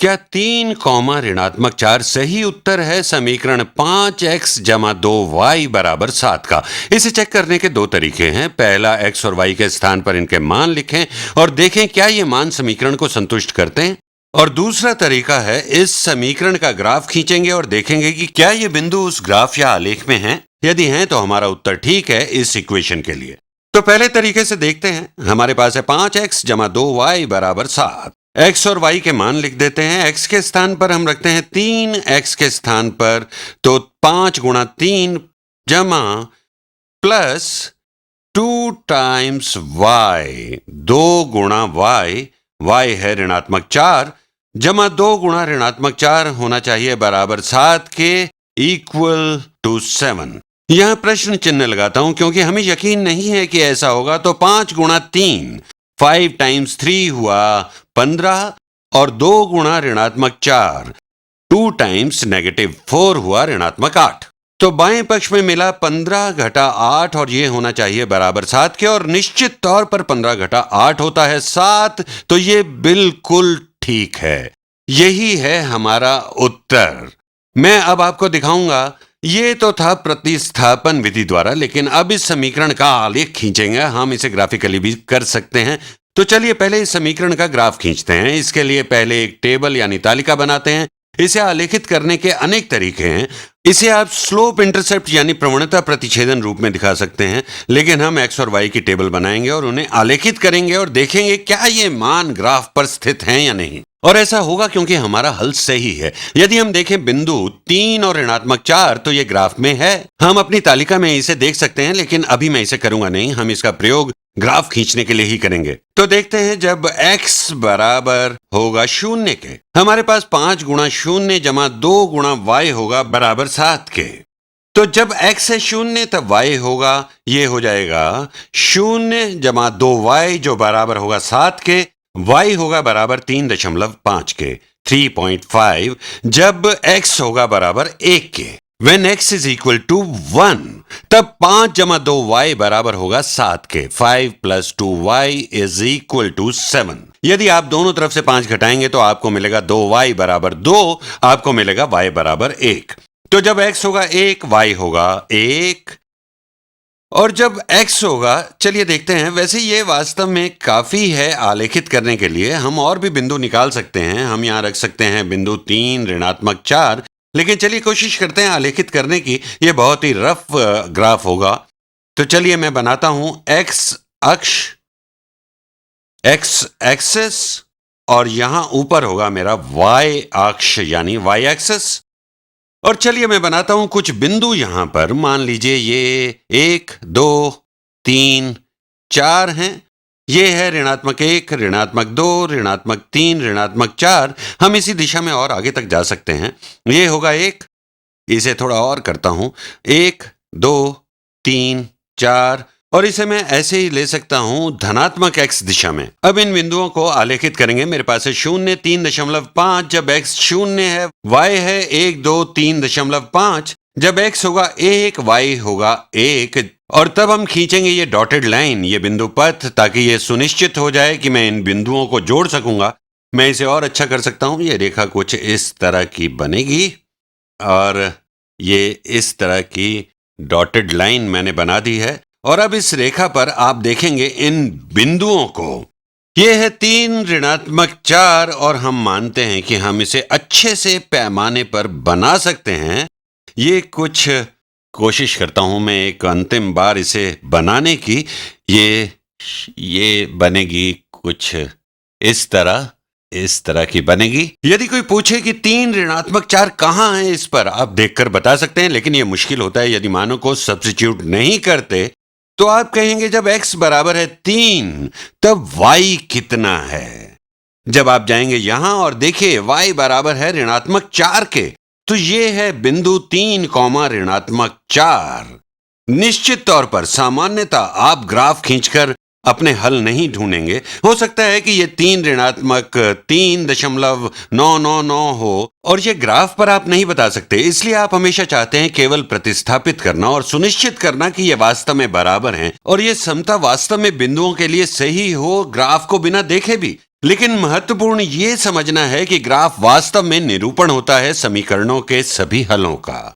क्या 3 कॉमा ऋणात्मक 4 सही उत्तर है समीकरण 5x जमा 2y बराबर 7 का? इसे चेक करने के दो तरीके हैं। पहला, x और y के स्थान पर इनके मान लिखें और देखें क्या ये मान समीकरण को संतुष्ट करते हैं। और दूसरा तरीका है, इस समीकरण का ग्राफ खींचेंगे और देखेंगे कि क्या ये बिंदु उस ग्राफ या आलेख में हैं। यदि हैं तो हमारा उत्तर ठीक है इस इक्वेशन के लिए। तो पहले तरीके से देखते हैं। हमारे पास है 5x जमा 2y बराबर 7। x और y के मान लिख देते हैं। x के स्थान पर हम रखते हैं 3, x के स्थान पर तो 5 गुणा 3 जमा प्लस 2 टाइम्स y, 2 गुणा y है ऋणात्मक 4 जमा 2 गुणा ऋणात्मक 4 होना चाहिए बराबर 7 के इक्वल टू 7। यहां प्रश्न चिन्ह लगाता हूं क्योंकि हमें यकीन नहीं है कि ऐसा होगा। तो 5 गुणा 3, 5 टाइम्स 3 हुआ 15 और 2 गुणा ऋणात्मक 4, 2 टाइम्स नेगेटिव 4 हुआ ऋणात्मक 8। तो बाएं पक्ष में मिला 15 घटा 8 और ये होना चाहिए बराबर 7 के, और निश्चित तौर पर 15 घटा 8 होता है 7। तो ये बिल्कुल ठीक है, यही है हमारा उत्तर। मैं अब आपको दिखाऊंगा। ये तो था प्रतिस्थापन विधि द्वारा, लेकिन अब इस समीकरण का आलेख खींचेंगे। हम इसे ग्राफिकली भी कर सकते हैं। तो चलिए पहले इस समीकरण का ग्राफ खींचते हैं। इसके लिए पहले एक टेबल यानी तालिका बनाते हैं। इसे आलेखित करने के अनेक तरीके हैं। इसे आप स्लोप इंटरसेप्ट यानी प्रवणता प्रतिच्छेदन रूप में दिखा सकते हैं, लेकिन हम x और y की टेबल बनाएंगे और उन्हें आलेखित करेंगे और देखेंगे क्या ये मान ग्राफ पर स्थित हैं या नहीं। और ऐसा होगा क्योंकि हमारा हल सही है। यदि हम देखें बिंदु 3 और ऋणात्मक 4 तो ये ग्राफ में है। हम अपनी तालिका में इसे देख सकते हैं, लेकिन अभी मैं इसे करूंगा नहीं। हम इसका प्रयोग ग्राफ खींचने के लिए ही करेंगे। तो देखते हैं, जब x बराबर होगा 0 के, हमारे पास 5 गुणा 0 जमा 2 गुणा y होगा बराबर 7 के। तो जब x है 0 तब y होगा, ये हो जाएगा 0 जमा 2y जो बराबर होगा 7 के। y होगा बराबर 3.5 के, 3.5 जब x होगा बराबर 1 के। When x is equal to 1 तब 5 जमा 2y बराबर होगा 7 के। 5 plus 2y is equal to 7। यदि आप दोनों तरफ से 5 घटाएंगे तो आपको मिलेगा 2y बराबर 2, आपको मिलेगा y बराबर 1। तो जब x होगा 1, y होगा 1, और जब x होगा, चलिए देखते हैं। वैसे ये वास्तव में काफी है आलेखित करने के लिए। हम और भी बिंदु निकाल सकते हैं। हम यहां रख सकते हैं बिंदु 3 ऋणात्मक 4, लेकिन चलिए कोशिश करते हैं आलेखित करने की। ये बहुत ही रफ ग्राफ होगा। तो चलिए मैं बनाता हूं x अक्ष, x एक्सिस, और यहां ऊपर होगा मेरा y अक्ष यानी y एक्सिस। और चलिए मैं बनाता हूं कुछ बिंदु यहां पर। मान लीजिए ये 1, 2, 3, 4 हैं। ये है ऋणात्मक 1, ऋणात्मक 2, ऋणात्मक 3, ऋणात्मक 4। हम इसी दिशा में और आगे तक जा सकते हैं। ये होगा 1, इसे थोड़ा और करता हूं, 1, 2, 3, 4, और इसे मैं ऐसे ही ले सकता हूं धनात्मक x दिशा में। अब इन बिंदुओं को आलेखित करेंगे। मेरे पास है 0, 3.5 जब x 0 है, y है 1, 2, 3.5 जब x होगा 1, y होगा 1, और तब हम खींचेंगे ये डॉटेड लाइन, ये बिंदु पथ, ताकि ये सुनिश्चित हो जाए कि मैं इन बिंदुओं को जोड़ सकूंगा। मैं इसे और अच्छा कर सकता हूं। ये रेखा कुछ इस तरह की बनेगी और ये इस तरह की डॉटेड लाइन मैंने बना दी है। और अब इस रेखा पर आप देखेंगे इन बिंदुओं को। ये है 3 ऋणात्मक 4, और हम मानते हैं कि हम इसे अच्छे से पैमाने पर बना सकते हैं। ये कुछ कोशिश करता हूं मैं एक अंतिम बार इसे बनाने की। ये बनेगी कुछ इस तरह की बनेगी। यदि कोई पूछे कि 3 ऋणात्मक 4 कहां है, इस पर आप देखकर बता सकते हैं, लेकिन यह मुश्किल होता है। यदि मानों को सब्स्टिट्यूट नहीं करते तो आप कहेंगे जब x बराबर है 3 तब y कितना है। जब आप जाएंगे यहां और देखिए y बराबर है ऋणात्मक 4 के, तो ये है बिंदु 3 कॉमा ऋणात्मक 4। निश्चित तौर पर सामान्यतः आप ग्राफ खींचकर अपने हल नहीं ढूंढेंगे। हो सकता है कि ये 3 ऋणात्मक 3.999 हो और ये ग्राफ पर आप नहीं बता सकते। इसलिए आप हमेशा चाहते हैं केवल प्रतिस्थापित करना और सुनिश्चित करना कि ये वास्तव में बराबर हैं और ये समता वास्तव में बिंदुओं के लिए सही हो, ग्राफ को बिना देखे भी। लेकिन महत्वपूर्ण ये समझना है कि ग्राफ वास्तव में निरूपण होता है समीकरणों के सभी हलों का।